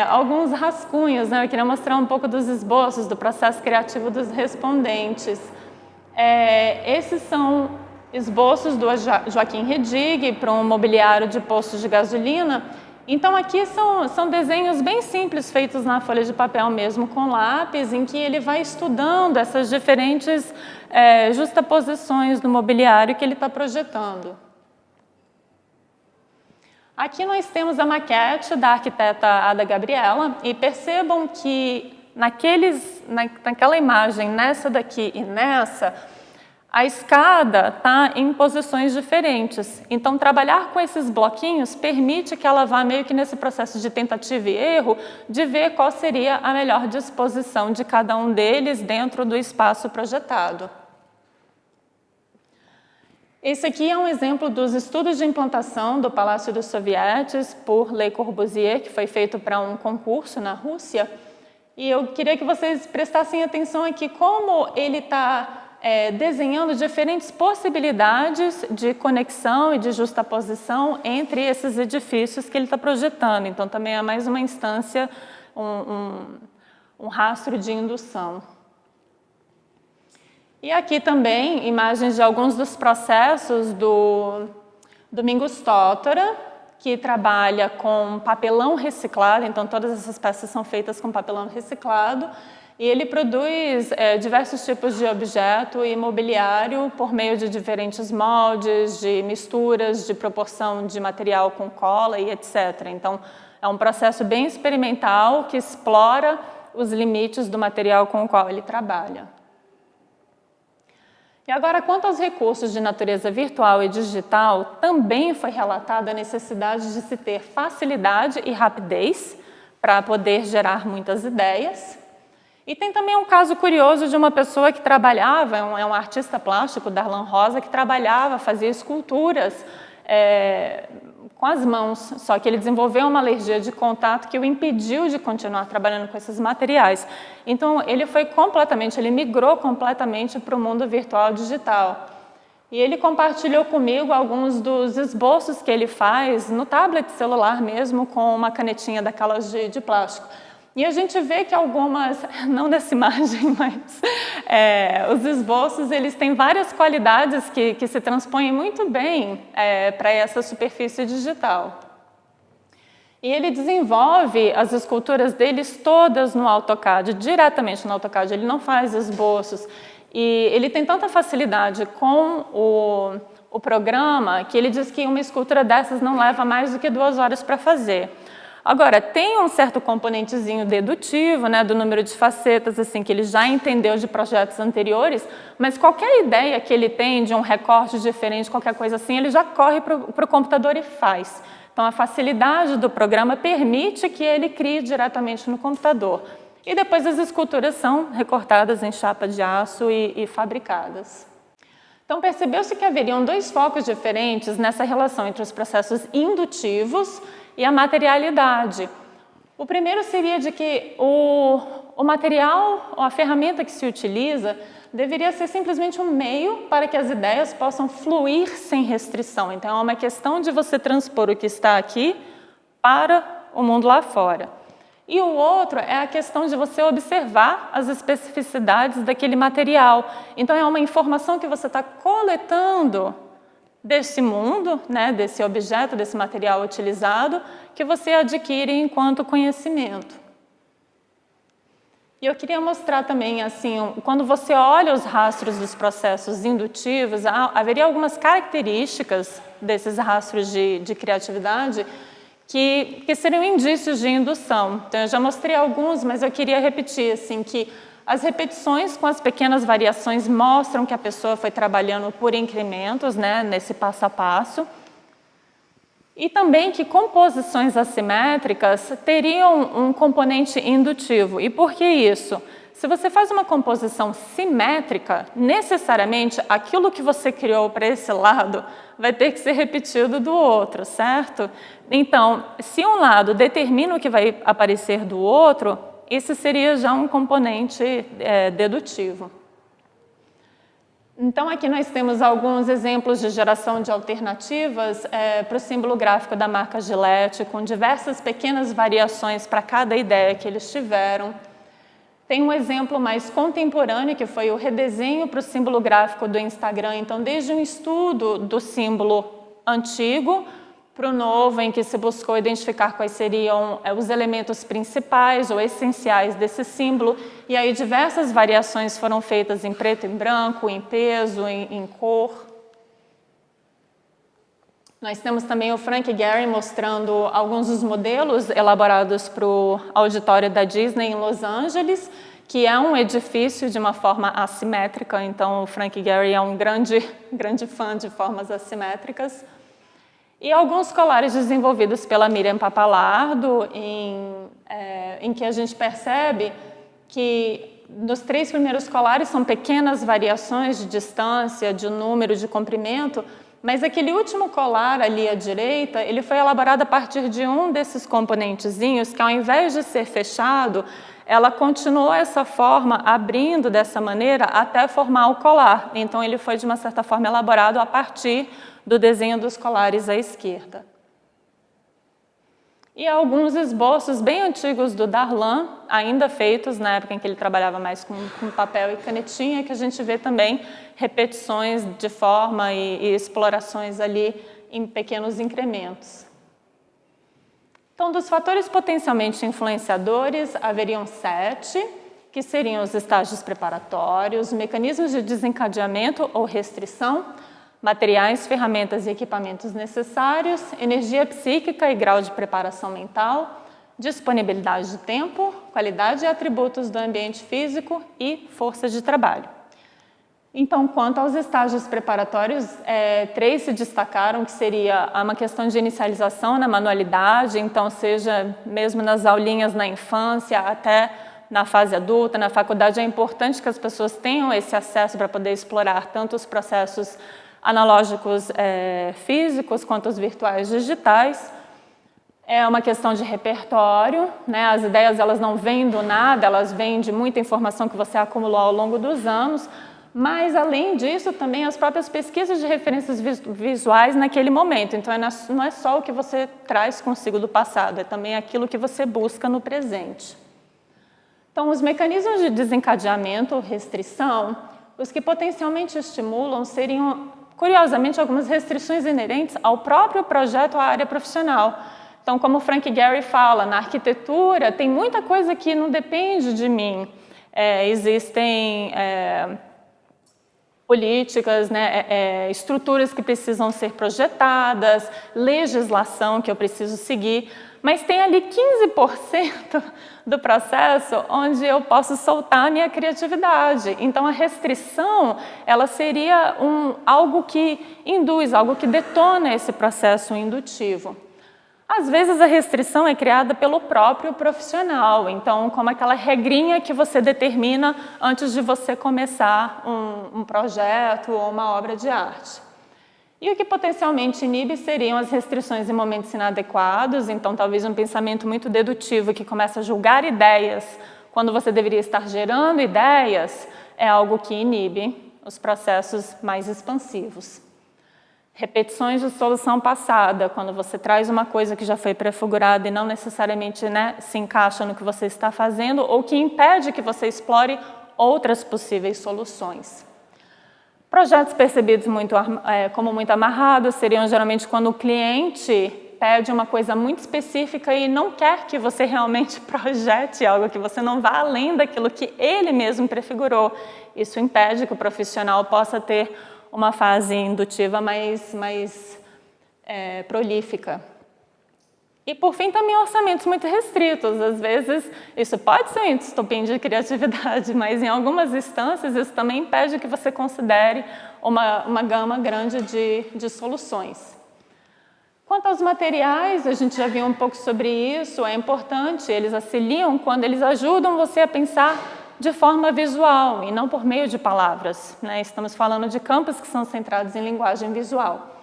alguns rascunhos, né? Eu queria mostrar um pouco dos esboços, do processo criativo dos respondentes. Esses são esboços do Joaquim Redig para um mobiliário de postos de gasolina. Então, aqui são desenhos bem simples, feitos na folha de papel mesmo, com lápis, em que ele vai estudando essas diferentes justaposições do mobiliário que ele está projetando. Aqui nós temos a maquete da arquiteta Ada Gabriela e percebam que naquela imagem, nessa daqui e nessa, a escada está em posições diferentes. Então, trabalhar com esses bloquinhos permite que ela vá meio que nesse processo de tentativa e erro, de ver qual seria a melhor disposição de cada um deles dentro do espaço projetado. Esse aqui é um exemplo dos estudos de implantação do Palácio dos Sovietes por Le Corbusier, que foi feito para um concurso na Rússia. E eu queria que vocês prestassem atenção aqui como ele está desenhando diferentes possibilidades de conexão e de justaposição entre esses edifícios que ele está projetando. Então, também é mais uma instância, um rastro de indução. E aqui também imagens de alguns dos processos do Domingos Tótora, que trabalha com papelão reciclado, então todas essas peças são feitas com papelão reciclado, e ele produz diversos tipos de objeto e mobiliário por meio de diferentes moldes, de misturas, de proporção de material com cola e etc. Então, é um processo bem experimental que explora os limites do material com o qual ele trabalha. E agora, quanto aos recursos de natureza virtual e digital, também foi relatada a necessidade de se ter facilidade e rapidez para poder gerar muitas ideias. E tem também um caso curioso de uma pessoa que trabalhava, é um artista plástico, Darlan Rosa, que trabalhava, fazia esculturas com as mãos, só que ele desenvolveu uma alergia de contato que o impediu de continuar trabalhando com esses materiais. Então, ele migrou completamente para o mundo virtual digital. E ele compartilhou comigo alguns dos esboços que ele faz no tablet celular mesmo, com uma canetinha daquelas de plástico. E a gente vê que algumas, não dessa imagem, mas os esboços, eles têm várias qualidades que se transpõem muito bem para essa superfície digital. E ele desenvolve as esculturas deles todas no AutoCAD, diretamente no AutoCAD, ele não faz esboços. E ele tem tanta facilidade com o programa que ele diz que uma escultura dessas não leva mais do que 2 horas para fazer. Agora, tem um certo componentezinho dedutivo, né, do número de facetas, assim, que ele já entendeu de projetos anteriores, mas qualquer ideia que ele tem de um recorte diferente, qualquer coisa assim, ele já corre para o computador e faz. Então, a facilidade do programa permite que ele crie diretamente no computador. E depois as esculturas são recortadas em chapa de aço e fabricadas. Então percebeu-se que haveriam dois focos diferentes nessa relação entre os processos indutivos e a materialidade. O primeiro seria de que o material, ou a ferramenta que se utiliza, deveria ser simplesmente um meio para que as ideias possam fluir sem restrição. Então, é uma questão de você transpor o que está aqui para o mundo lá fora. E o outro é a questão de você observar as especificidades daquele material. Então, é uma informação que você está coletando desse mundo, né, desse objeto, desse material utilizado, que você adquire enquanto conhecimento. E eu queria mostrar também, assim, quando você olha os rastros dos processos indutivos, haveria algumas características desses rastros de criatividade que seriam indícios de indução. Então, eu já mostrei alguns, mas eu queria repetir, assim, que as repetições com as pequenas variações mostram que a pessoa foi trabalhando por incrementos, né, nesse passo a passo. E também que composições assimétricas teriam um componente indutivo. E por que isso? Se você faz uma composição simétrica, necessariamente aquilo que você criou para esse lado vai ter que ser repetido do outro, certo? Então, se um lado determina o que vai aparecer do outro, esse seria já um componente dedutivo. Então, aqui nós temos alguns exemplos de geração de alternativas para o símbolo gráfico da marca Gillette, com diversas pequenas variações para cada ideia que eles tiveram. Tem um exemplo mais contemporâneo, que foi o redesenho para o símbolo gráfico do Instagram. Então, desde um estudo do símbolo antigo para o novo, em que se buscou identificar quais seriam os elementos principais ou essenciais desse símbolo, e aí diversas variações foram feitas em preto e branco, em peso, em cor. Nós temos também o Frank Gehry mostrando alguns dos modelos elaborados para o auditório da Disney em Los Angeles, que é um edifício de uma forma assimétrica. Então, o Frank Gehry é um grande fã de formas assimétricas. E alguns colares desenvolvidos pela Miriam Papalardo, em que a gente percebe que nos 3 primeiros colares são pequenas variações de distância, de número, de comprimento, mas aquele último colar ali à direita, ele foi elaborado a partir de um desses componentezinhos que, ao invés de ser fechado, ela continuou essa forma, abrindo dessa maneira até formar o colar. Então, ele foi, de uma certa forma, elaborado a partir do desenho dos colares à esquerda. E alguns esboços bem antigos do Darlan, ainda feitos na época em que ele trabalhava mais com papel e canetinha, que a gente vê também repetições de forma e explorações ali em pequenos incrementos. Então, dos fatores potencialmente influenciadores, haveriam 7, que seriam os estágios preparatórios, mecanismos de desencadeamento ou restrição, materiais, ferramentas e equipamentos necessários, energia psíquica e grau de preparação mental, disponibilidade de tempo, qualidade e atributos do ambiente físico e força de trabalho. Então, quanto aos estágios preparatórios, 3 se destacaram, que seria uma questão de inicialização na manualidade, então seja mesmo nas aulinhas na infância até na fase adulta, na faculdade, é importante que as pessoas tenham esse acesso para poder explorar tanto os processos analógicos físicos quanto os virtuais digitais. É uma questão de repertório, né? As ideias elas não vêm do nada, elas vêm de muita informação que você acumulou ao longo dos anos, mas, além disso, também as próprias pesquisas de referências visuais naquele momento. Então, não é só o que você traz consigo do passado, é também aquilo que você busca no presente. Então, os mecanismos de desencadeamento ou restrição, os que potencialmente estimulam seriam, curiosamente, algumas restrições inerentes ao próprio projeto ou à área profissional. Então, como o Frank Gehry fala, na arquitetura tem muita coisa que não depende de mim. Existem políticas, né, estruturas que precisam ser projetadas, legislação que eu preciso seguir, mas tem ali 15% do processo onde eu posso soltar a minha criatividade. Então, a restrição, ela seria algo que induz, algo que detona esse processo indutivo. Às vezes a restrição é criada pelo próprio profissional, então como aquela regrinha que você determina antes de você começar um projeto ou uma obra de arte. E o que potencialmente inibe seriam as restrições em momentos inadequados, então talvez um pensamento muito dedutivo que começa a julgar ideias quando você deveria estar gerando ideias, é algo que inibe os processos mais expansivos. Repetições de solução passada, quando você traz uma coisa que já foi prefigurada e não necessariamente, né, se encaixa no que você está fazendo ou que impede que você explore outras possíveis soluções. Projetos percebidos como muito amarrados seriam geralmente quando o cliente pede uma coisa muito específica e não quer que você realmente projete algo, que você não vá além daquilo que ele mesmo prefigurou. Isso impede que o profissional possa ter uma fase indutiva mais prolífica. E, por fim, também orçamentos muito restritos. Às vezes, isso pode ser um estopim de criatividade, mas em algumas instâncias isso também impede que você considere uma gama grande de soluções. Quanto aos materiais, a gente já viu um pouco sobre isso, é importante, eles auxiliam quando eles ajudam você a pensar de forma visual e não por meio de palavras, né? Estamos falando de campos que são centrados em linguagem visual.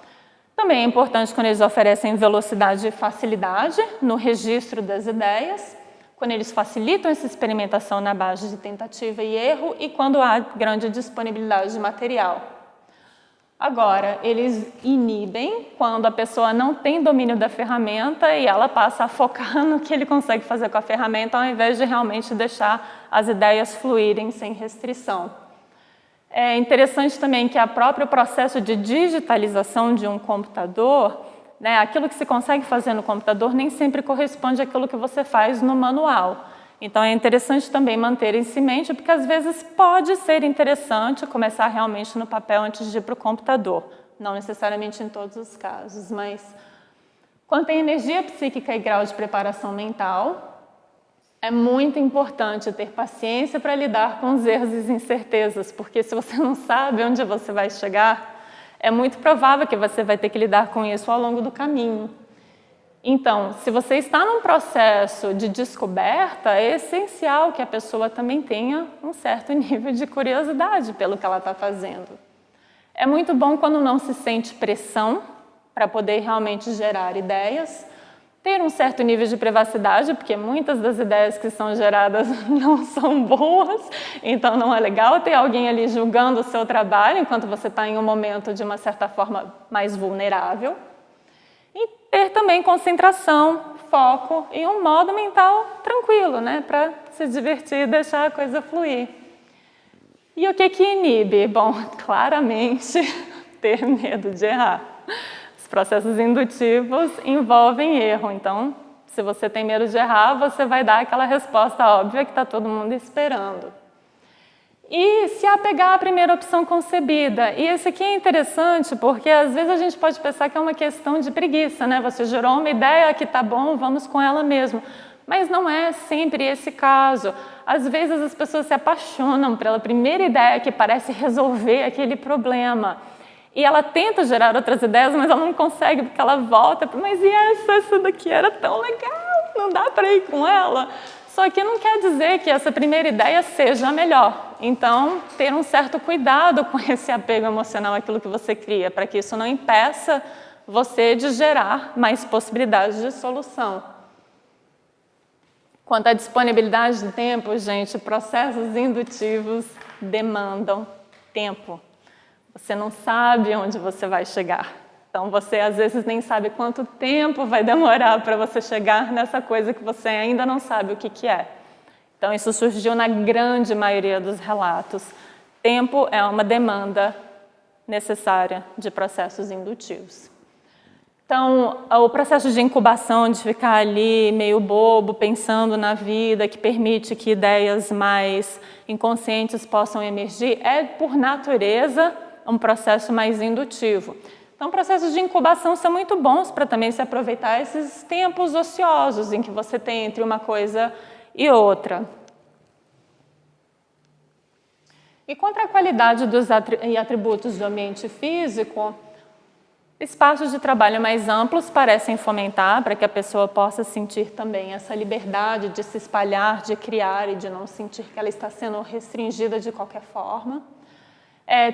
Também é importante quando eles oferecem velocidade e facilidade no registro das ideias, quando eles facilitam essa experimentação na base de tentativa e erro e quando há grande disponibilidade de material. Agora, eles inibem quando a pessoa não tem domínio da ferramenta e ela passa a focar no que ele consegue fazer com a ferramenta ao invés de realmente deixar as ideias fluírem sem restrição. É interessante também que o próprio processo de digitalização de um computador, né, aquilo que se consegue fazer no computador nem sempre corresponde àquilo que você faz no manual. Então é interessante também manter isso em mente, porque às vezes pode ser interessante começar realmente no papel antes de ir para o computador. Não necessariamente em todos os casos, mas quanto à energia psíquica e grau de preparação mental, é muito importante ter paciência para lidar com os erros e incertezas, porque se você não sabe onde você vai chegar, é muito provável que você vai ter que lidar com isso ao longo do caminho. Então, se você está num processo de descoberta, é essencial que a pessoa também tenha um certo nível de curiosidade pelo que ela está fazendo. É muito bom quando não se sente pressão para poder realmente gerar ideias, ter um certo nível de privacidade, porque muitas das ideias que são geradas não são boas, então não é legal ter alguém ali julgando o seu trabalho enquanto você está em um momento de uma certa forma mais vulnerável. E ter também concentração, foco e um modo mental tranquilo, né, para se divertir e deixar a coisa fluir. E o que inibe? Bom, claramente, ter medo de errar. Os processos indutivos envolvem erro, então, se você tem medo de errar, você vai dar aquela resposta óbvia que está todo mundo esperando. E se apegar à primeira opção concebida. E esse aqui é interessante porque às vezes a gente pode pensar que é uma questão de preguiça, né? Você gerou uma ideia que tá bom, vamos com ela mesmo. Mas não é sempre esse caso. Às vezes as pessoas se apaixonam pela primeira ideia que parece resolver aquele problema. E ela tenta gerar outras ideias, mas ela não consegue porque ela volta, mas e essa daqui era tão legal, não dá para ir com ela? Só que não quer dizer que essa primeira ideia seja a melhor. Então, ter um certo cuidado com esse apego emocional àquilo que você cria, para que isso não impeça você de gerar mais possibilidades de solução. Quanto à disponibilidade de tempo, gente, processos indutivos demandam tempo. Você não sabe onde você vai chegar. Então, você às vezes nem sabe quanto tempo vai demorar para você chegar nessa coisa que você ainda não sabe o que é. Então, isso surgiu na grande maioria dos relatos. Tempo é uma demanda necessária de processos indutivos. Então, o processo de incubação, de ficar ali meio bobo, pensando na vida, que permite que ideias mais inconscientes possam emergir, é, por natureza, um processo mais indutivo. Então, processos de incubação são muito bons para também se aproveitar esses tempos ociosos em que você tem entre uma coisa e outra. E quanto à qualidade e atributos do ambiente físico, Espaços de trabalho mais amplos parecem fomentar para que a pessoa possa sentir também essa liberdade de se espalhar, de criar e de não sentir que ela está sendo restringida de qualquer forma.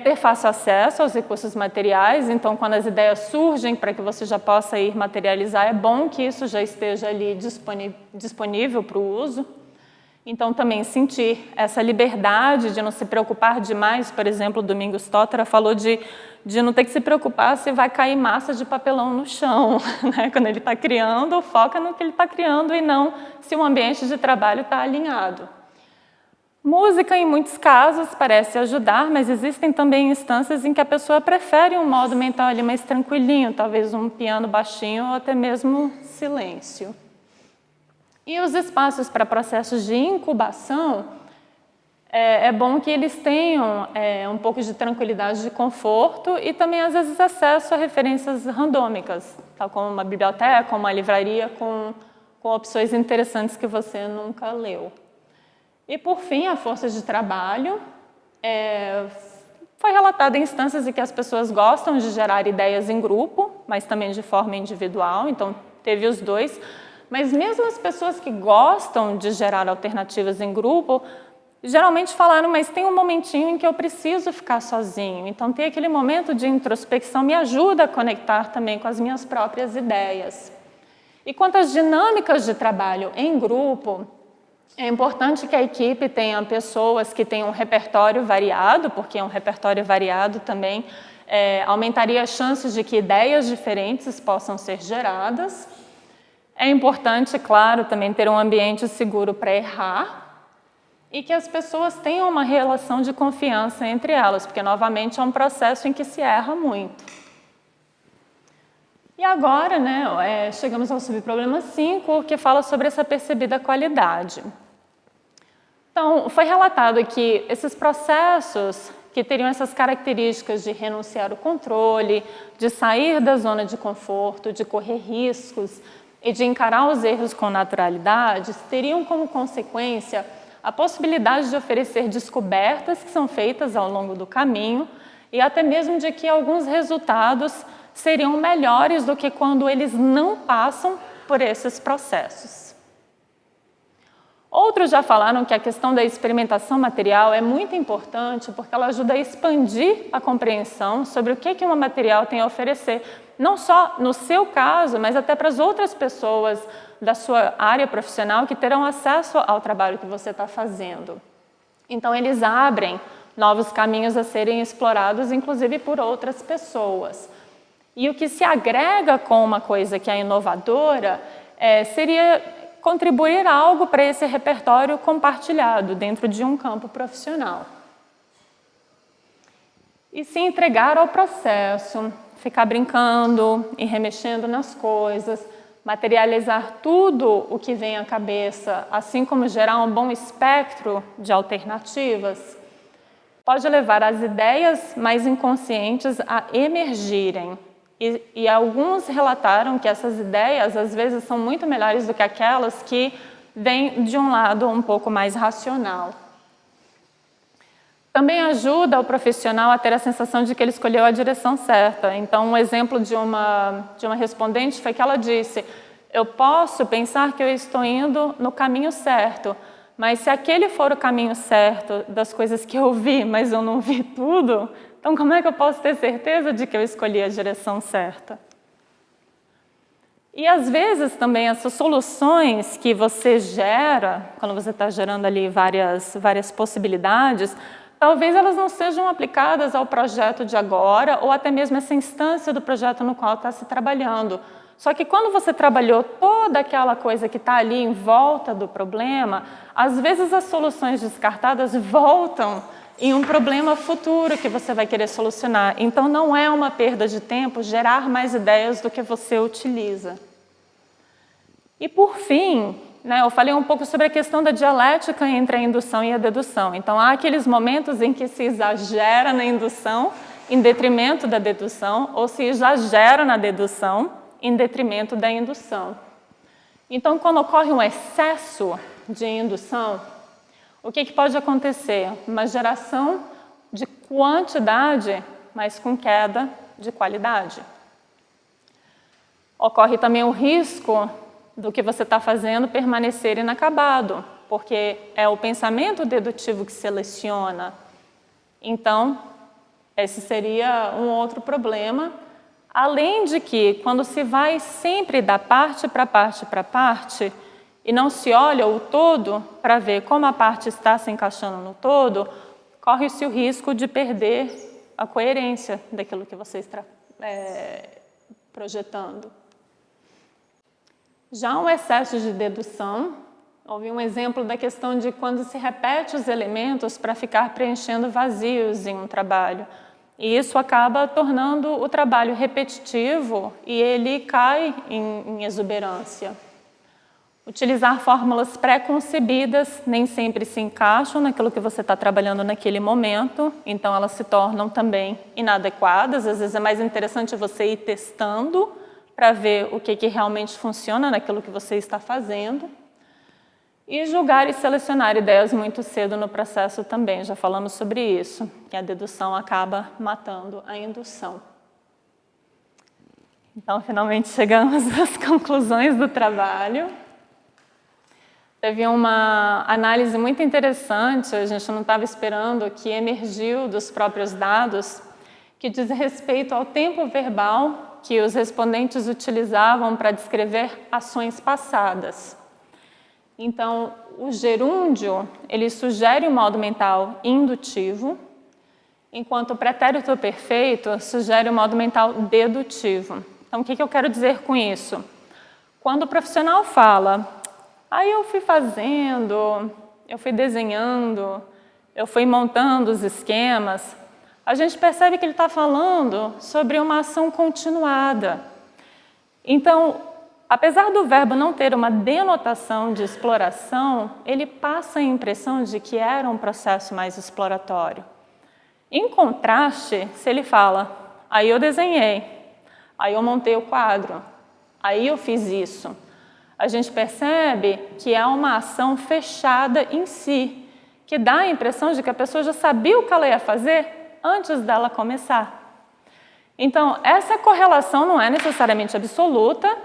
Ter fácil acesso aos recursos materiais, então quando as ideias surgem para que você já possa ir materializar, é bom que isso já esteja ali disponível para o uso. Então também sentir essa liberdade de não se preocupar demais, por exemplo, o Domingos Tottera falou de não ter que se preocupar se vai cair massa de papelão no chão, né? Quando ele está criando, foca no que ele está criando e não se o ambiente de trabalho está alinhado. Música, em muitos casos, parece ajudar, mas existem também instâncias em que a pessoa prefere um modo mental ali mais tranquilinho, talvez um piano baixinho ou até mesmo silêncio. E os espaços para processos de incubação, é bom que eles tenham um pouco de tranquilidade, de conforto e também, às vezes, acesso a referências randômicas, tal como uma biblioteca, uma livraria com opções interessantes que você nunca leu. E, por fim, a força de trabalho. Foi relatada em instâncias em que as pessoas gostam de gerar ideias em grupo, mas também de forma individual, então teve os dois. Mas mesmo as pessoas que gostam de gerar alternativas em grupo, geralmente falaram, mas tem um momentinho em que eu preciso ficar sozinho. Então, ter aquele momento de introspecção me ajuda a conectar também com as minhas próprias ideias. E quanto às dinâmicas de trabalho em grupo, é importante que a equipe tenha pessoas que tenham um repertório variado, porque um repertório variado também aumentaria as chances de que ideias diferentes possam ser geradas. É importante, claro, também ter um ambiente seguro para errar e que as pessoas tenham uma relação de confiança entre elas, porque, novamente, é um processo em que se erra muito. E agora, né, chegamos ao subproblema 5, que fala sobre essa percebida qualidade. Então, foi relatado que esses processos que teriam essas características de renunciar ao controle, de sair da zona de conforto, de correr riscos e de encarar os erros com naturalidade, teriam como consequência a possibilidade de oferecer descobertas que são feitas ao longo do caminho e até mesmo de que alguns resultados seriam melhores do que quando eles não passam por esses processos. Outros já falaram que a questão da experimentação material é muito importante porque ela ajuda a expandir a compreensão sobre o que um material tem a oferecer, não só no seu caso, mas até para as outras pessoas da sua área profissional que terão acesso ao trabalho que você está fazendo. Então, eles abrem novos caminhos a serem explorados, inclusive por outras pessoas. E o que se agrega com uma coisa que é inovadora seria contribuir algo para esse repertório compartilhado dentro de um campo profissional. E se entregar ao processo, ficar brincando e remexendo nas coisas, materializar tudo o que vem à cabeça, assim como gerar um bom espectro de alternativas, pode levar as ideias mais inconscientes a emergirem. E alguns relataram que essas ideias, às vezes, são muito melhores do que aquelas que vêm de um lado um pouco mais racional. Também ajuda o profissional a ter a sensação de que ele escolheu a direção certa. Então, um exemplo de uma respondente foi que ela disse: eu posso pensar que eu estou indo no caminho certo, mas se aquele for o caminho certo das coisas que eu vi, mas eu não vi tudo, então como é que eu posso ter certeza de que eu escolhi a direção certa? E às vezes também essas soluções que você gera, quando você está gerando ali várias possibilidades, talvez elas não sejam aplicadas ao projeto de agora ou até mesmo essa instância do projeto no qual está se trabalhando. Só que quando você trabalhou toda aquela coisa que está ali em volta do problema, às vezes as soluções descartadas voltam em um problema futuro que você vai querer solucionar. Então, não é uma perda de tempo gerar mais ideias do que você utiliza. E, por fim, eu falei um pouco sobre a questão da dialética entre a indução e a dedução. Então, há aqueles momentos em que se exagera na indução em detrimento da dedução, ou se exagera na dedução em detrimento da indução. Então, quando ocorre um excesso de indução, o que pode acontecer? Uma geração de quantidade, mas com queda de qualidade. Ocorre também o risco do que você está fazendo permanecer inacabado, porque é o pensamento dedutivo que seleciona. Então, esse seria um outro problema. Além de que, quando se vai sempre da parte para parte para parte, e não se olha o todo para ver como a parte está se encaixando no todo, corre-se o risco de perder a coerência daquilo que você está projetando. Já um excesso de dedução, houve um exemplo da questão de quando se repete os elementos para ficar preenchendo vazios em um trabalho. E isso acaba tornando o trabalho repetitivo e ele cai em exuberância. Utilizar fórmulas pré-concebidas nem sempre se encaixam naquilo que você está trabalhando naquele momento, então elas se tornam também inadequadas. Às vezes é mais interessante você ir testando para ver o que realmente funciona naquilo que você está fazendo. E julgar e selecionar ideias muito cedo no processo também, já falamos sobre isso, que a dedução acaba matando a indução. Então, finalmente chegamos às conclusões do trabalho. Teve uma análise muito interessante, a gente não estava esperando, que emergiu dos próprios dados, que diz respeito ao tempo verbal que os respondentes utilizavam para descrever ações passadas. Então, o gerúndio, ele sugere um modo mental indutivo, enquanto o pretérito perfeito sugere um modo mental dedutivo. Então, o que eu quero dizer com isso? Quando o profissional fala, aí eu fui fazendo, eu fui desenhando, eu fui montando os esquemas, a gente percebe que ele está falando sobre uma ação continuada. Então, apesar do verbo não ter uma denotação de exploração, ele passa a impressão de que era um processo mais exploratório. Em contraste, se ele fala, aí eu desenhei, aí eu montei o quadro, aí eu fiz isso, a gente percebe que é uma ação fechada em si, que dá a impressão de que a pessoa já sabia o que ela ia fazer antes dela começar. Então, essa correlação não é necessariamente absoluta,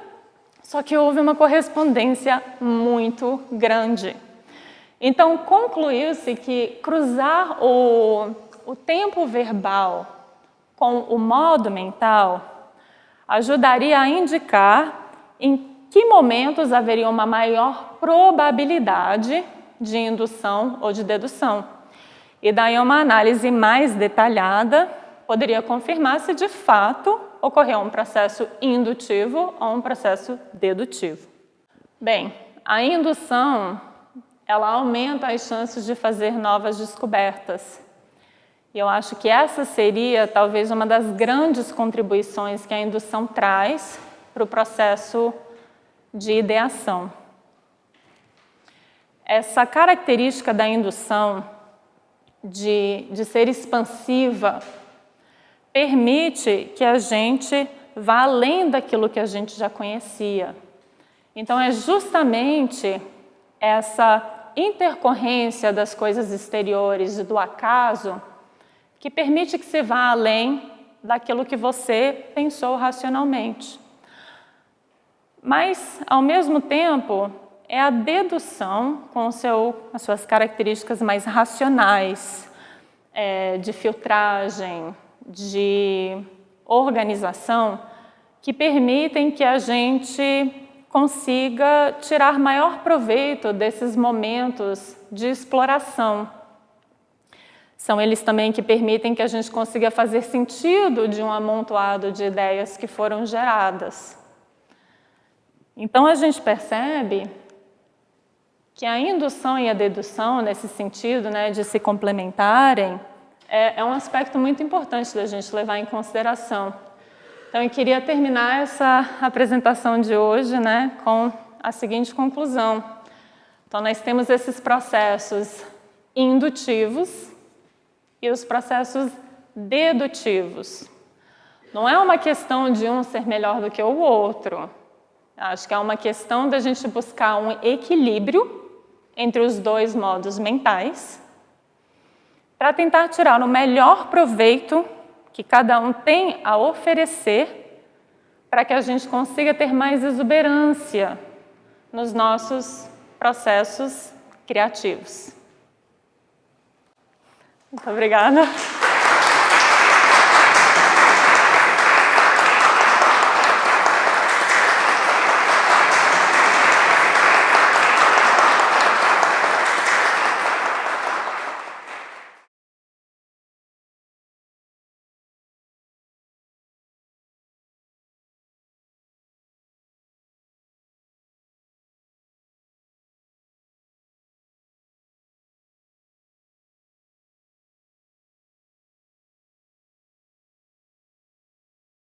só que houve uma correspondência muito grande. Então, concluiu-se que cruzar o tempo verbal com o modo mental ajudaria a indicar em que momentos haveria uma maior probabilidade de indução ou de dedução. E daí uma análise mais detalhada poderia confirmar se de fato ocorreu um processo indutivo ou um processo dedutivo. Bem, a indução, ela aumenta as chances de fazer novas descobertas. E eu acho que essa seria talvez uma das grandes contribuições que a indução traz para o processo de ideação. Essa característica da indução de ser expansiva permite que a gente vá além daquilo que a gente já conhecia. Então, é justamente essa intercorrência das coisas exteriores e do acaso que permite que se vá além daquilo que você pensou racionalmente. Mas, ao mesmo tempo, é a dedução com as suas características mais racionais, de filtragem, de organização, que permitem que a gente consiga tirar maior proveito desses momentos de exploração. São eles também que permitem que a gente consiga fazer sentido de um amontoado de ideias que foram geradas. Então, a gente percebe que a indução e a dedução, nesse sentido, de se complementarem, é um aspecto muito importante da gente levar em consideração. Então, eu queria terminar essa apresentação de hoje com a seguinte conclusão. Então, nós temos esses processos indutivos e os processos dedutivos. Não é uma questão de um ser melhor do que o outro. Acho que é uma questão da gente buscar um equilíbrio entre os dois modos mentais para tentar tirar o melhor proveito que cada um tem a oferecer para que a gente consiga ter mais exuberância nos nossos processos criativos. Muito obrigada.